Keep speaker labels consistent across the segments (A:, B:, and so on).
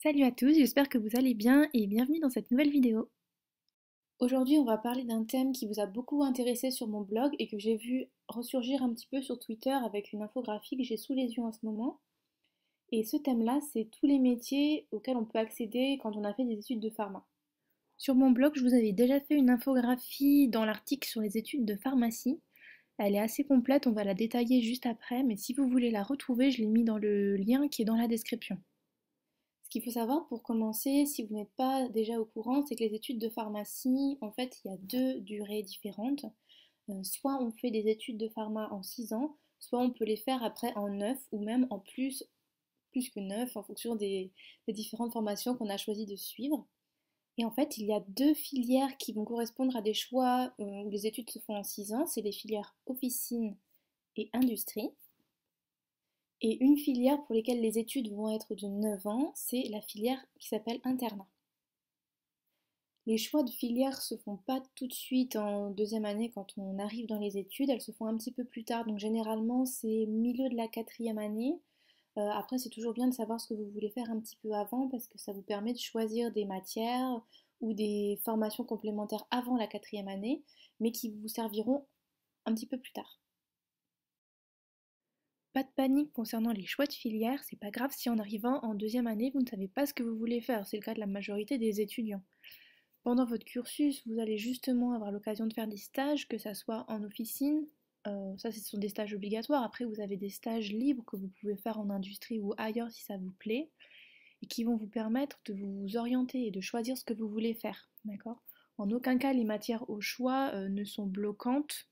A: Salut à tous, j'espère que vous allez bien et bienvenue dans cette nouvelle vidéo. Aujourd'hui, on va parler d'un thème qui vous a beaucoup intéressé sur mon blog et que j'ai vu ressurgir un petit peu sur Twitter avec une infographie que j'ai sous les yeux en ce moment. Et ce thème-là, c'est tous les métiers auxquels on peut accéder quand on a fait des études de pharma. Sur mon blog, je vous avais déjà fait une infographie dans l'article sur les études de pharmacie. Elle est assez complète, on va la détailler juste après, mais si vous voulez la retrouver, je l'ai mis dans le lien qui est dans la description. Ce qu'il faut savoir pour commencer, si vous n'êtes pas déjà au courant, c'est que les études de pharmacie, en fait, il y a deux durées différentes. Soit on fait des études de pharma en 6 ans, soit on peut les faire après en 9 ou même en plus que 9 en fonction des différentes formations qu'on a choisi de suivre. Et en fait, il y a deux filières qui vont correspondre à des choix où les études se font en 6 ans, c'est les filières officine et industrie. Et une filière pour lesquelles les études vont être de 9 ans, c'est la filière qui s'appelle internat. Les choix de filière se font pas tout de suite en deuxième année quand on arrive dans les études, elles se font un petit peu plus tard, donc généralement c'est milieu de la quatrième année. Après c'est toujours bien de savoir ce que vous voulez faire un petit peu avant parce que ça vous permet de choisir des matières ou des formations complémentaires avant la quatrième année, mais qui vous serviront un petit peu plus tard. Pas de panique concernant les choix de filière, c'est pas grave si en arrivant en deuxième année vous ne savez pas ce que vous voulez faire, c'est le cas de la majorité des étudiants. Pendant votre cursus, vous allez justement avoir l'occasion de faire des stages, que ça soit en officine, ça ce sont des stages obligatoires, après vous avez des stages libres que vous pouvez faire en industrie ou ailleurs si ça vous plaît, et qui vont vous permettre de vous orienter et de choisir ce que vous voulez faire, d'accord? En aucun cas les matières au choix ne sont bloquantes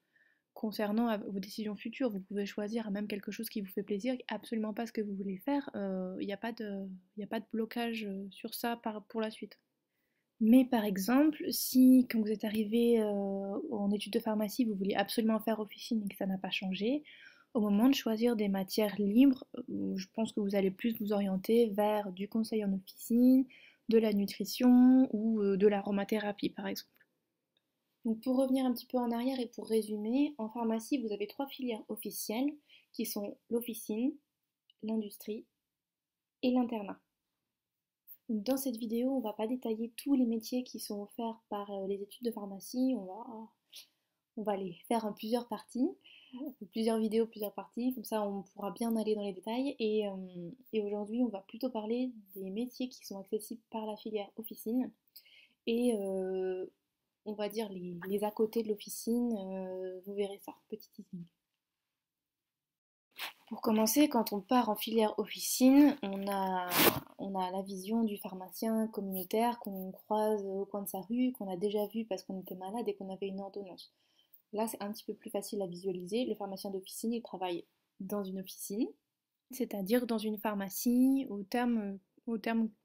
A: concernant vos décisions futures. Vous pouvez choisir même quelque chose qui vous fait plaisir, absolument pas ce que vous voulez faire, il n'y a pas de blocage sur ça pour la suite. Mais par exemple, si quand vous êtes arrivé en études de pharmacie, vous vouliez absolument faire officine et que ça n'a pas changé, au moment de choisir des matières libres, je pense que vous allez plus vous orienter vers du conseil en officine, de la nutrition ou de l'aromathérapie par exemple. Donc pour revenir un petit peu en arrière et pour résumer, en pharmacie, vous avez trois filières officielles qui sont l'officine, l'industrie et l'internat. Dans cette vidéo, on ne va pas détailler tous les métiers qui sont offerts par les études de pharmacie, on va les faire en plusieurs parties, plusieurs vidéos, plusieurs parties, comme ça on pourra bien aller dans les détails. Et aujourd'hui, on va plutôt parler des métiers qui sont accessibles par la filière officine et on va dire les à côté de l'officine, vous verrez ça, petit teasing. Pour commencer, quand on part en filière officine, on a la vision du pharmacien communautaire qu'on croise au coin de sa rue, qu'on a déjà vu parce qu'on était malade et qu'on avait une ordonnance. Là, c'est un petit peu plus facile à visualiser. Le pharmacien d'officine, il travaille dans une officine, c'est-à-dire dans une pharmacie au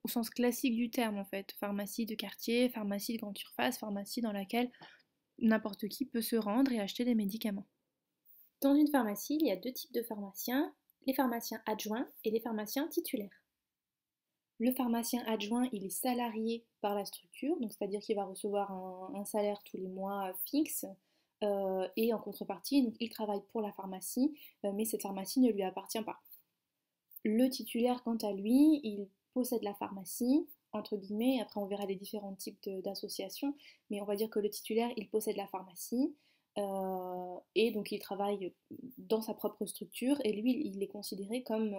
A: sens classique du terme en fait. Pharmacie de quartier, pharmacie de grande surface, pharmacie dans laquelle n'importe qui peut se rendre et acheter des médicaments. Dans une pharmacie, il y a deux types de pharmaciens, les pharmaciens adjoints et les pharmaciens titulaires. Le pharmacien adjoint, il est salarié par la structure, donc c'est-à-dire qu'il va recevoir un salaire tous les mois fixe, et en contrepartie, donc, il travaille pour la pharmacie, mais cette pharmacie ne lui appartient pas. Le titulaire, quant à lui, il possède la pharmacie, entre guillemets, après on verra les différents types d'associations, mais on va dire que le titulaire, il possède la pharmacie, et donc il travaille dans sa propre structure, et lui, il est considéré comme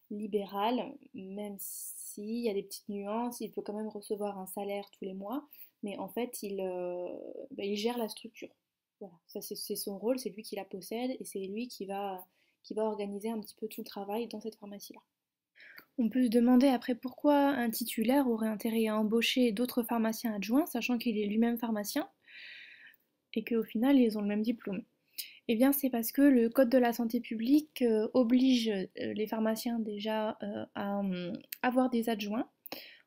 A: libéral, même s'il y a des petites nuances, il peut quand même recevoir un salaire tous les mois, mais en fait, il gère la structure. Voilà, ça c'est son rôle, c'est lui qui la possède, et c'est lui qui va organiser un petit peu tout le travail dans cette pharmacie-là. On peut se demander après pourquoi un titulaire aurait intérêt à embaucher d'autres pharmaciens adjoints, sachant qu'il est lui-même pharmacien, et qu'au final ils ont le même diplôme. Eh bien c'est parce que le Code de la santé publique oblige les pharmaciens déjà à avoir des adjoints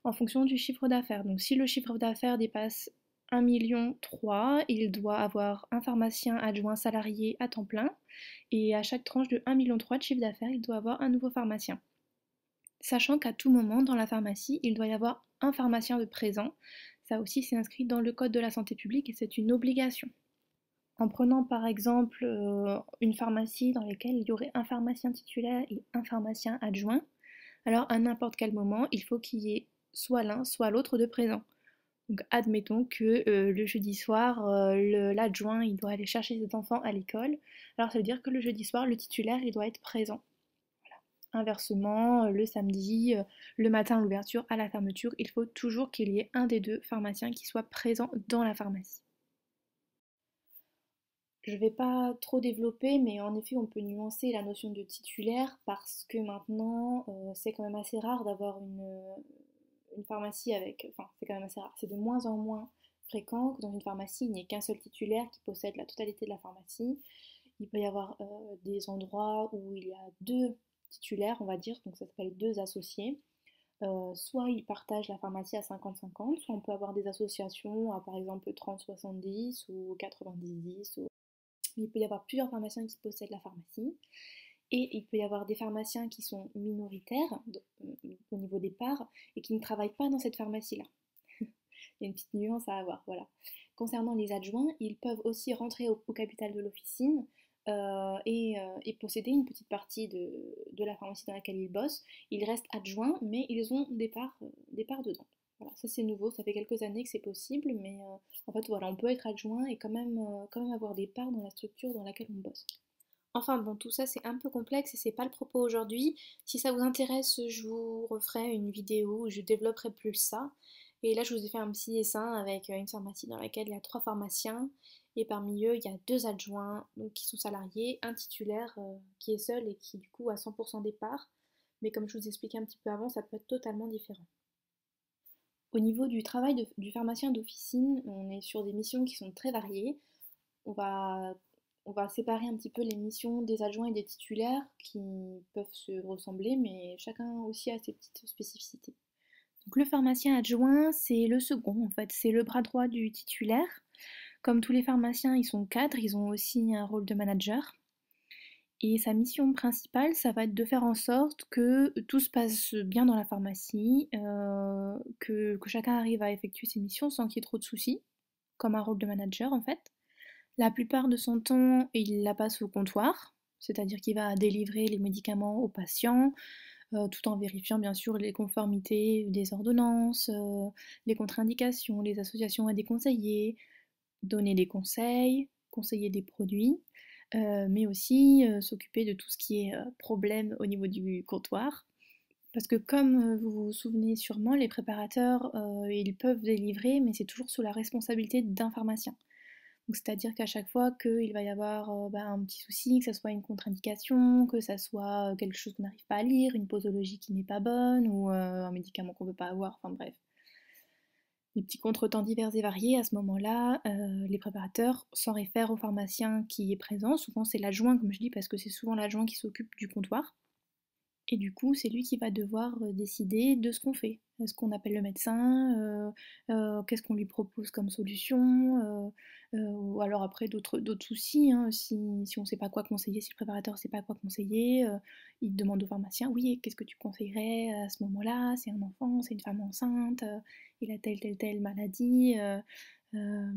A: en fonction du chiffre d'affaires. Donc si le chiffre d'affaires dépasse 1,3 million, il doit avoir un pharmacien adjoint salarié à temps plein, et à chaque tranche de 1,3 million de chiffre d'affaires, il doit avoir un nouveau pharmacien. Sachant qu'à tout moment dans la pharmacie, il doit y avoir un pharmacien de présent. Ça aussi c'est inscrit dans le Code de la santé publique et c'est une obligation. En prenant par exemple une pharmacie dans laquelle il y aurait un pharmacien titulaire et un pharmacien adjoint, alors à n'importe quel moment, il faut qu'il y ait soit l'un, soit l'autre de présent. Donc admettons que le jeudi soir, l'adjoint il doit aller chercher cet enfant à l'école. Alors ça veut dire que le jeudi soir, le titulaire il doit être présent. Inversement, le samedi, le matin à l'ouverture, à la fermeture, il faut toujours qu'il y ait un des deux pharmaciens qui soit présent dans la pharmacie. Je ne vais pas trop développer, mais en effet, on peut nuancer la notion de titulaire parce que maintenant, c'est quand même assez rare d'avoir une pharmacie avec. Enfin, c'est quand même assez rare. C'est de moins en moins fréquent que dans une pharmacie, il n'y ait qu'un seul titulaire qui possède la totalité de la pharmacie. Il peut y avoir des endroits où il y a deux titulaires, on va dire, donc ça s'appelle deux associés. Soit ils partagent la pharmacie à 50-50, soit on peut avoir des associations à par exemple 30-70 ou 90-10. Il peut y avoir plusieurs pharmaciens qui possèdent la pharmacie. Et il peut y avoir des pharmaciens qui sont minoritaires au niveau des parts et qui ne travaillent pas dans cette pharmacie-là. Il y a une petite nuance à avoir, voilà. Concernant les adjoints, ils peuvent aussi rentrer au capital de l'officine et posséder une petite partie de la pharmacie dans laquelle ils bossent. Ils restent adjoints, mais ils ont des parts dedans. Voilà, ça c'est nouveau, ça fait quelques années que c'est possible, mais en fait voilà, on peut être adjoint et quand même avoir des parts dans la structure dans laquelle on bosse. Enfin bon, tout ça c'est un peu complexe et c'est pas le propos aujourd'hui. Si ça vous intéresse, je vous referai une vidéo où je développerai plus ça. Et là, je vous ai fait un petit dessin avec une pharmacie dans laquelle il y a trois pharmaciens et parmi eux, il y a deux adjoints donc, qui sont salariés, un titulaire qui est seul et qui du coup a 100% des parts. Mais comme je vous expliquais un petit peu avant, ça peut être totalement différent. Au niveau du travail du pharmacien d'officine, on est sur des missions qui sont très variées. On va, on va séparer un petit peu les missions des adjoints et des titulaires qui peuvent se ressembler, mais chacun aussi a ses petites spécificités. Donc le pharmacien adjoint, c'est le second en fait, c'est le bras droit du titulaire. Comme tous les pharmaciens, ils sont cadres, ils ont aussi un rôle de manager. Et sa mission principale, ça va être de faire en sorte que tout se passe bien dans la pharmacie, que chacun arrive à effectuer ses missions sans qu'il y ait trop de soucis, comme un rôle de manager en fait. La plupart de son temps, il la passe au comptoir, c'est-à-dire qu'il va délivrer les médicaments aux patients, tout en vérifiant bien sûr les conformités des ordonnances, les contre-indications, les associations à déconseiller, donner des conseils, conseiller des produits, mais aussi s'occuper de tout ce qui est problème au niveau du comptoir. Parce que comme vous vous souvenez sûrement, les préparateurs, ils peuvent délivrer, mais c'est toujours sous la responsabilité d'un pharmacien. Donc c'est-à-dire qu'à chaque fois qu'il va y avoir un petit souci, que ça soit une contre-indication, que ça soit quelque chose qu'on n'arrive pas à lire, une posologie qui n'est pas bonne, ou un médicament qu'on ne veut pas avoir, enfin bref. Des petits contretemps divers et variés, à ce moment-là, les préparateurs s'en réfèrent au pharmacien qui est présent. Souvent c'est l'adjoint, comme je dis, parce que c'est souvent l'adjoint qui s'occupe du comptoir. Et du coup, c'est lui qui va devoir décider de ce qu'on fait. Est-ce qu'on appelle le médecin, qu'est-ce qu'on lui propose comme solution, ou alors après d'autres soucis, hein, si on ne sait pas quoi conseiller, si le préparateur ne sait pas quoi conseiller, il demande au pharmacien, oui, qu'est-ce que tu conseillerais à ce moment-là? C'est un enfant, c'est une femme enceinte, il a telle maladie, euh,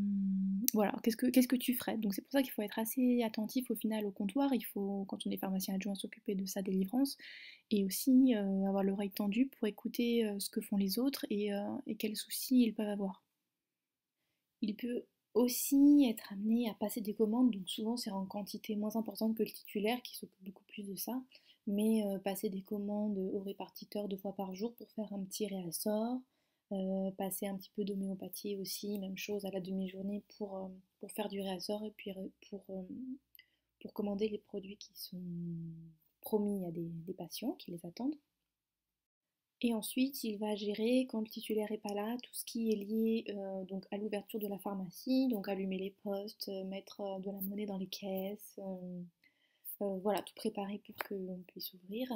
A: voilà, qu'est-ce que tu ferais? Donc c'est pour ça qu'il faut être assez attentif au final au comptoir, il faut, quand on est pharmacien adjoint, s'occuper de sa délivrance et aussi avoir l'oreille tendue pour écouter ce que font les autres et quels soucis ils peuvent avoir. Il peut aussi être amené à passer des commandes, donc souvent c'est en quantité moins importante que le titulaire qui s'occupe beaucoup plus de ça, mais passer des commandes au répartiteur 2 fois par jour pour faire un petit réassort, passer un petit peu d'homéopathie aussi, même chose à la demi-journée pour faire du réassort et puis pour commander les produits qui sont promis à des patients qui les attendent. Et ensuite, il va gérer, quand le titulaire n'est pas là, tout ce qui est lié donc à l'ouverture de la pharmacie, donc allumer les postes, mettre de la monnaie dans les caisses, voilà, tout préparer pour qu'on puisse ouvrir.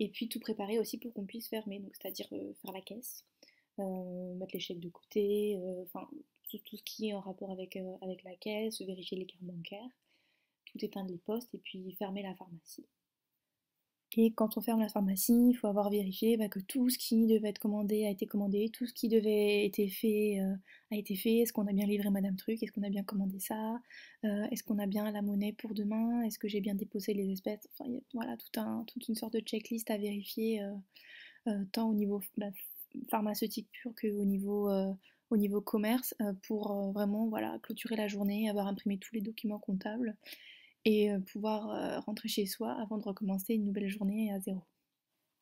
A: Et puis tout préparer aussi pour qu'on puisse fermer, donc c'est-à-dire faire la caisse, mettre les chèques de côté, enfin tout ce qui est en rapport avec la caisse, vérifier les cartes bancaires, tout éteindre les postes et puis fermer la pharmacie. Et quand on ferme la pharmacie, il faut avoir vérifié que tout ce qui devait être commandé a été commandé, tout ce qui devait être fait a été fait. Est-ce qu'on a bien livré Madame Truc? Est-ce qu'on a bien commandé ça? Est-ce qu'on a bien la monnaie pour demain? Est-ce que j'ai bien déposé les espèces? Enfin, il y a, voilà, toute une sorte de checklist à vérifier, tant au niveau pharmaceutique pur au niveau commerce pour vraiment voilà, clôturer la journée, avoir imprimé tous les documents comptables et pouvoir rentrer chez soi avant de recommencer une nouvelle journée à zéro.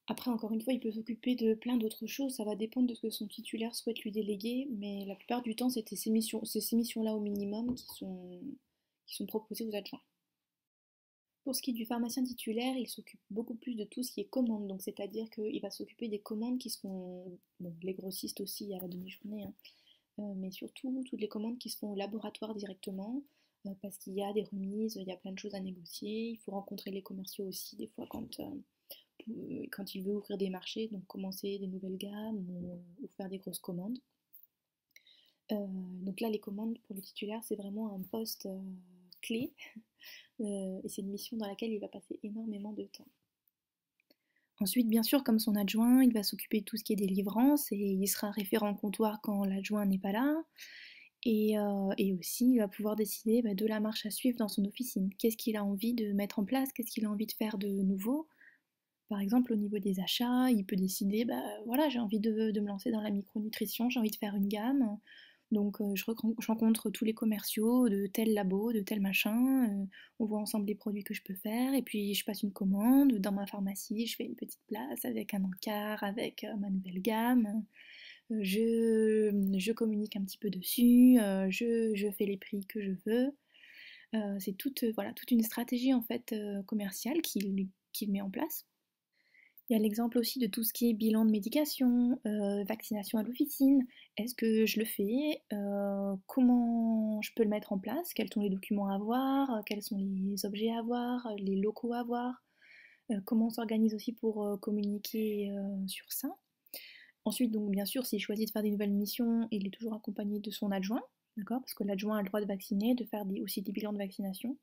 A: Après, encore une fois, il peut s'occuper de plein d'autres choses, ça va dépendre de ce que son titulaire souhaite lui déléguer, mais la plupart du temps, c'était c'est ces missions-là au minimum qui sont proposées aux adjoints. Pour ce qui est du pharmacien titulaire, il s'occupe beaucoup plus de tout ce qui est commande, donc c'est-à-dire qu'il va s'occuper des commandes qui sont, bon, les grossistes aussi à la demi-journée, hein, mais surtout toutes les commandes qui se font au laboratoire directement, parce qu'il y a des remises, il y a plein de choses à négocier, il faut rencontrer les commerciaux aussi des fois quand il veut ouvrir des marchés, donc commencer des nouvelles gammes ou faire des grosses commandes. Donc là, les commandes pour le titulaire, c'est vraiment un poste clé et c'est une mission dans laquelle il va passer énormément de temps. Ensuite, bien sûr, comme son adjoint, il va s'occuper de tout ce qui est délivrance et il sera référent comptoir quand l'adjoint n'est pas là. Et aussi, il va pouvoir décider de la marche à suivre dans son officine. Qu'est-ce qu'il a envie de mettre en place? Qu'est-ce qu'il a envie de faire de nouveau? Par exemple, au niveau des achats, il peut décider, voilà, j'ai envie de me lancer dans la micronutrition, j'ai envie de faire une gamme. Donc je rencontre tous les commerciaux de tel labo, de tel machin, on voit ensemble les produits que je peux faire, et puis je passe une commande dans ma pharmacie, je fais une petite place avec un encart, avec ma nouvelle gamme, je communique un petit peu dessus, je fais les prix que je veux. C'est voilà, toute une stratégie en fait commerciale qu'il met en place. Il y a l'exemple aussi de tout ce qui est bilan de médication, vaccination à l'officine. Est-ce que je le fais? Comment je peux le mettre en place? Quels sont les documents à avoir? Quels sont les objets à avoir? Les locaux à avoir? Comment on s'organise aussi pour communiquer sur ça? Ensuite, donc bien sûr, s'il choisit de faire des nouvelles missions, il est toujours accompagné de son adjoint, d'accord? Parce que l'adjoint a le droit de vacciner, de faire aussi des bilans de vaccination.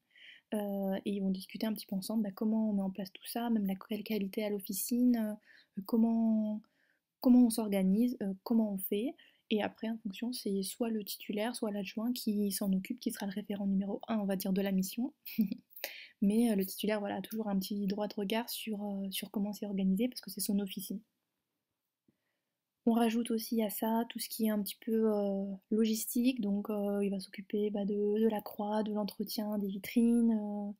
A: Et ils vont discuter un petit peu ensemble comment on met en place tout ça, même la qualité à l'officine, comment on s'organise, comment on fait. Et après, en fonction, c'est soit le titulaire, soit l'adjoint qui s'en occupe, qui sera le référent numéro un, on va dire, de la mission. Mais le titulaire, voilà, a toujours un petit droit de regard sur comment c'est organisé, parce que c'est son officine. On rajoute aussi à ça tout ce qui est un petit peu logistique, donc il va s'occuper de la croix, de l'entretien des vitrines,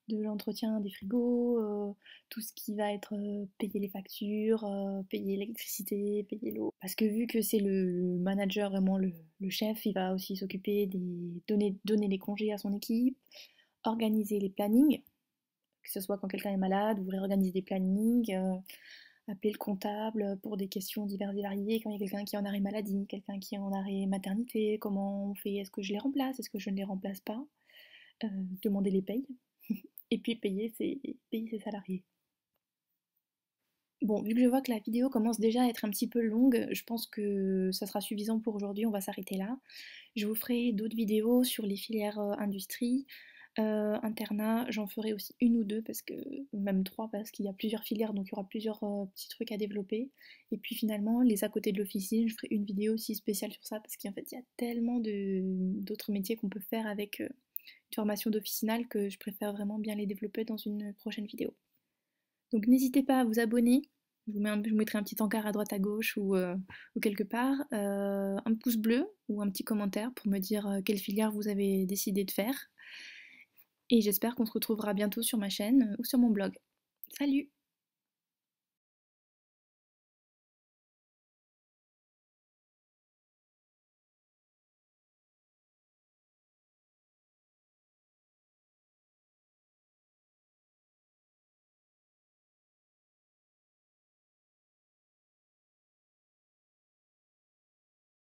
A: de l'entretien des frigos, tout ce qui va être payer les factures, payer l'électricité, payer l'eau. Parce que vu que c'est le manager, vraiment le chef, il va aussi s'occuper donner les congés à son équipe, organiser les plannings, que ce soit quand quelqu'un est malade, ou réorganiser des plannings, appeler le comptable pour des questions diverses et variées, quand il y a quelqu'un qui est en arrêt maladie, quelqu'un qui est en arrêt maternité, comment on fait, est-ce que je les remplace, est-ce que je ne les remplace pas, demander les payes, et puis payer ses salariés. Bon, vu que je vois que la vidéo commence déjà à être un petit peu longue, je pense que ça sera suffisant pour aujourd'hui, on va s'arrêter là. Je vous ferai d'autres vidéos sur les filières industrie, internat, j'en ferai aussi une ou deux, parce que même trois, parce qu'il y a plusieurs filières, donc il y aura plusieurs petits trucs à développer. Et puis finalement, les à côté de l'officine, je ferai une vidéo aussi spéciale sur ça, parce qu'en fait, il y a tellement d'autres métiers qu'on peut faire avec une formation d'officinal que je préfère vraiment bien les développer dans une prochaine vidéo. Donc n'hésitez pas à vous abonner. Je vous mettrai un petit encart à droite à gauche ou quelque part, un pouce bleu ou un petit commentaire pour me dire quelle filière vous avez décidé de faire. Et j'espère qu'on se retrouvera bientôt sur ma chaîne ou sur mon blog. Salut!